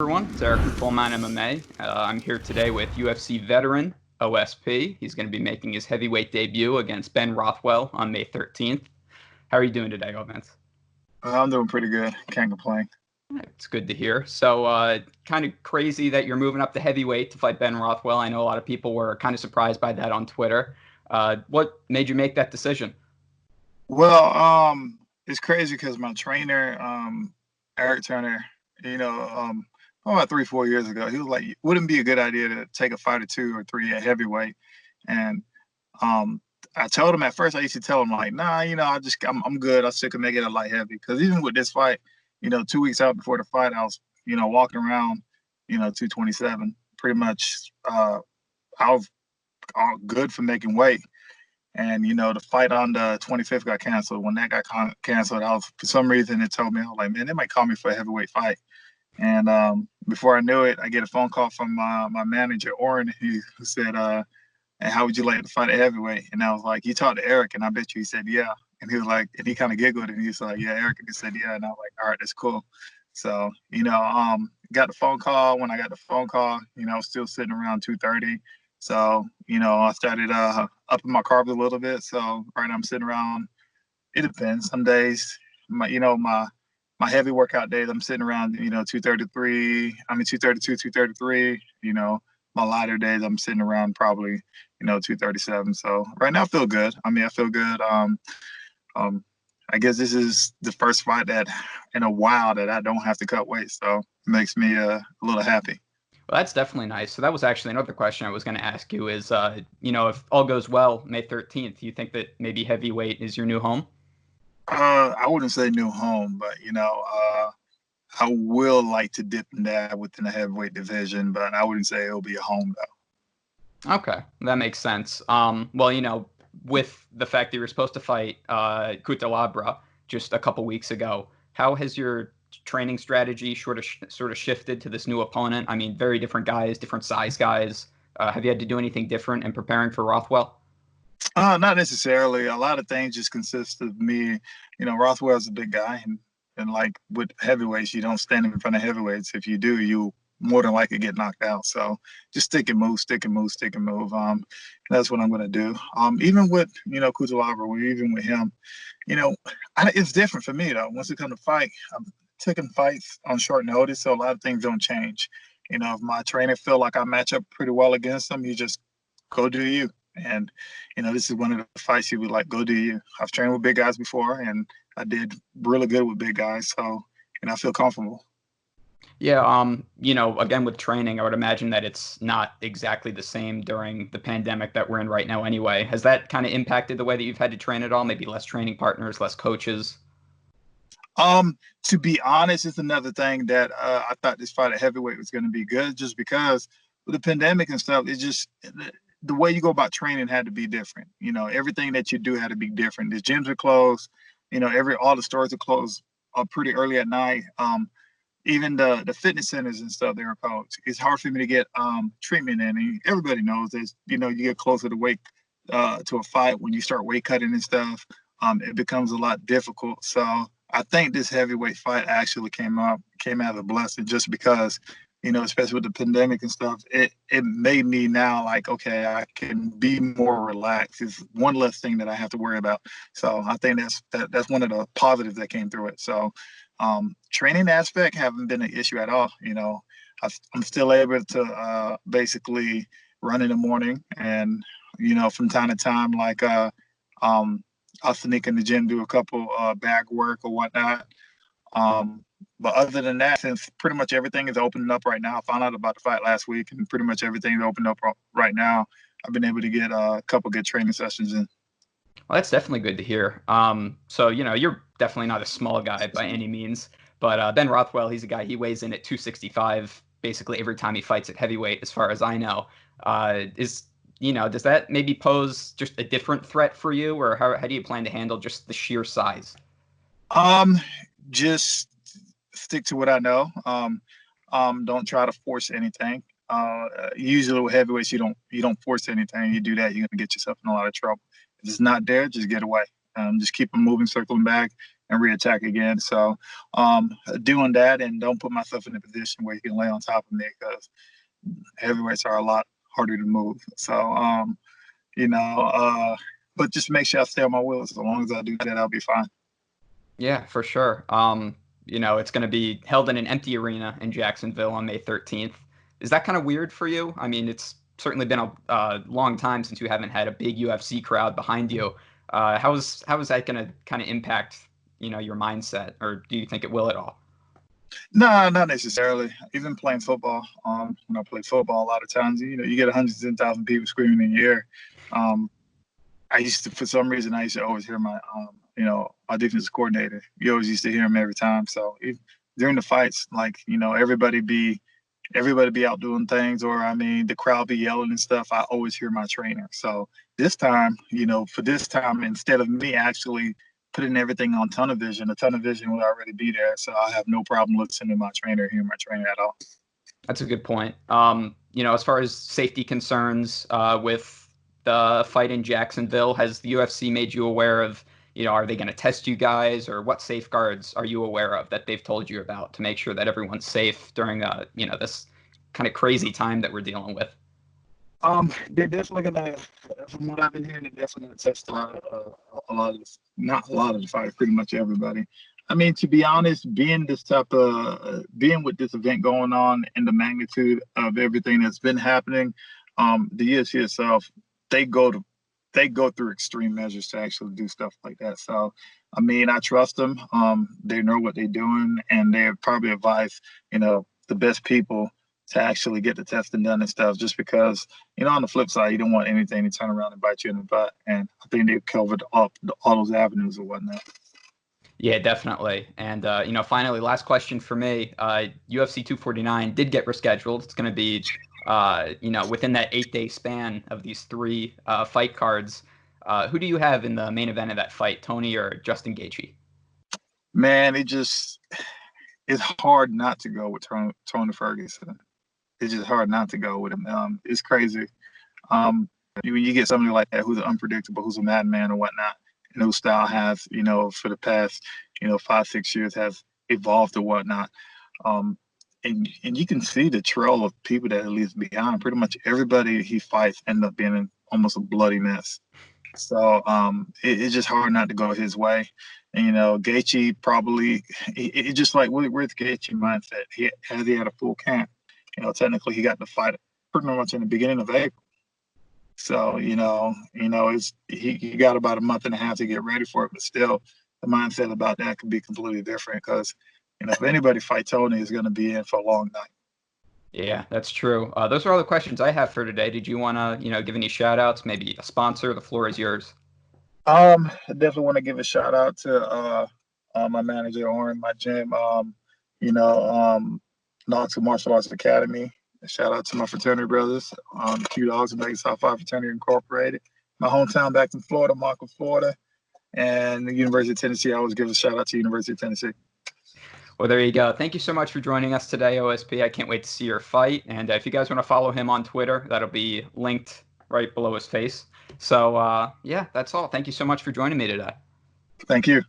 Everyone, it's Erik from Full Mount MMA. I'm here today with UFC veteran OSP. He's going to be making his heavyweight debut against Ben Rothwell on May 13th. How are you doing today, Ovince? I'm doing pretty good. Can't complain. It's good to hear. So, kind of crazy that you're moving up to heavyweight to fight Ben Rothwell. I know a lot of people were kind of surprised by that on Twitter. What made you make that decision? Well, it's crazy because my trainer, Erik Turner, about 3, 4 years ago, he was like, "Wouldn't it be a good idea to take a fight or two or three at heavyweight?" And um, I told him at first. I used to tell him like, "Nah, I'm good. I still can make it a light heavy." Because even with this fight, 2 weeks out before the fight, I was, walking around, 227, pretty much. I was all good for making weight. And the fight on the 25th got canceled. When that got canceled, for some reason it told me, I was like, man, they might call me for a heavyweight fight. And before I knew it, I get a phone call from my manager, Oren, who said, "And how would you like to fight at heavyweight?" And I was like, "You talked to Erik," and I bet you he said, "Yeah." And he was like, and he kind of giggled, and he was like, "Yeah, Erik." And he said, "Yeah." And I was like, "All right, that's cool." So got the phone call. When I got the phone call, I was still sitting around 2:30. So I started upping my carbs a little bit. So right now I'm sitting around. It depends. Some days, my heavy workout days, I'm sitting around 233. 232, 233. My lighter days, I'm sitting around probably 237. So right now I feel good. I feel good. Um, I guess this is the first fight that in a while that I don't have to cut weight. So it makes me a little happy. Well, that's definitely nice. So that was actually another question I was going to ask you is, if all goes well, May 13th, you think that maybe heavyweight is your new home? I wouldn't say new home, but I will like to dip and dab within the heavyweight division, but I wouldn't say it'll be a home Okay, that makes sense. Well, with the fact that you were supposed to fight Cutelabra just a couple weeks ago, how has your training strategy sort of shifted to this new opponent? I mean, very different guys, different size guys. Have you had to do anything different in preparing for Rothwell? Not necessarily. A lot of things just consist of me. Rothwell's a big guy, and like with heavyweights, you don't stand in front of heavyweights. If you do, you more than likely get knocked out. So just stick and move, stick and move, stick and move. That's what I'm gonna do. Even with Kutalaba, or even with him, you know, it's different for me though. Once it comes to fight, I'm taking fights on short notice, so a lot of things don't change. If my trainer feel like I match up pretty well against him, you just go do you. And this is one of the fights you would like, go do you. I've trained with big guys before, and I did really good with big guys, so I feel comfortable. Yeah, again with training, I would imagine that it's not exactly the same during the pandemic that we're in right now anyway. Has that kind of impacted the way that you've had to train at all? Maybe less training partners, less coaches? To be honest, it's another thing that I thought this fight at heavyweight was going to be good, just because with the pandemic and stuff, it's just the way you go about training had to be different. Everything that you do had to be different. The gyms are closed. All the stores are closed pretty early at night. Even the fitness centers and stuff, they were closed. It's hard for me to get treatment in. And everybody knows this. You get closer to weight to a fight when you start weight cutting and stuff. It becomes a lot difficult. So I think this heavyweight fight actually came as a blessing, just because, especially with the pandemic and stuff, it made me now like, okay, I can be more relaxed. It's one less thing that I have to worry about. So I think that's one of the positives that came through it. So training aspect haven't been an issue at all. I'm still able to basically run in the morning, and from time to time, like I'll sneak in the gym, do a couple bag work or whatnot. But other than that, since pretty much everything is opening up right now, I found out about the fight last week, and pretty much everything is opened up right now. I've been able to get a couple good training sessions in. Well, that's definitely good to hear. So you're definitely not a small guy by any means, but Ben Rothwell, he's a guy. He weighs in at 265 basically every time he fights at heavyweight, as far as I know. Does that maybe pose just a different threat for you, or how do you plan to handle just the sheer size? Um, just stick to what I know. Don't try to force anything. Usually with heavyweights, you don't force anything. You do that, you're gonna get yourself in a lot of trouble. If it's not there, just get away. Just keep them moving, circling back. and reattack again. So doing that and don't put myself in a position where he can lay on top of me because heavyweights are a lot harder to move. So but just make sure I stay on my wheels. As long as I do that, I'll be fine. Yeah, for sure. It's going to be held in an empty arena in Jacksonville on May 13th. Is that kind of weird for you? I mean, it's certainly been a long time since you haven't had a big UFC crowd behind you. How is that going to kind of impact, your mindset, or do you think it will at all? No, not necessarily. Even playing football, when I play football, a lot of times, you get 110,000 people screaming in your ear. For some reason, I used to always hear our defensive coordinator. You always used to hear him every time. So during the fights, everybody be out doing things, or the crowd be yelling and stuff. I always hear my trainer. So this time, for this time, instead of me actually putting everything on tunnel vision, the tunnel vision will already be there. So I have no problem listening to my trainer, hearing my trainer at all. That's a good point. As far as safety concerns with the fight in Jacksonville, has the UFC made you aware of, are they going to test you guys, or what safeguards are you aware of that they've told you about to make sure that everyone's safe during, this kind of crazy time that we're dealing with? They're definitely gonna, from what I've been hearing, they're definitely gonna test a lot of this, not a lot of the fighters, pretty much everybody. To be honest, being with this event going on and the magnitude of everything that's been happening, the UFC itself, they go through extreme measures to actually do stuff like that. So, I trust them. They know what they're doing, and they probably advise, the best people to actually get the testing done and stuff, just because, on the flip side, you don't want anything to turn around and bite you in the butt. And I think they've covered all those avenues and whatnot. Yeah, definitely. And, finally, last question for me. UFC 249 did get rescheduled. It's going to be, within that 8-day span of these three fight cards. Who do you have in the main event of that fight, Tony or Justin Gaethje? Man, it's hard not to go with Tony Ferguson. It's just hard not to go with him. It's crazy. When you get somebody like that who's unpredictable, who's a madman or whatnot, and whose style has, for the past, 5-6 years has evolved or whatnot. And you can see the trail of people that he leaves behind. Pretty much everybody he fights end up being in almost a bloody mess. So it's just hard not to go his way. And, Gaethje probably, it just like with Gaethje mindset, he had a full camp. Technically he got the fight pretty much in the beginning of April. So, it's he got about a month and a half to get ready for it, but still the mindset about that could be completely different because, if anybody fight Tony, is going to be in for a long night. Yeah, that's true. Those are all the questions I have for today. Did you want to, give any shout outs, maybe a sponsor? The floor is yours. I definitely want to give a shout out to my manager, Orin, my gym, Knox Martial Arts Academy. A shout out to my fraternity brothers, Q Dogs and Vegas South 5 Fraternity Incorporated. My hometown back in Florida, Markham, Florida, and the University of Tennessee. I always give a shout out to University of Tennessee. Well, there you go. Thank you so much for joining us today, OSP. I can't wait to see your fight. And if you guys want to follow him on Twitter, that'll be linked right below his face. So, yeah, that's all. Thank you so much for joining me today. Thank you.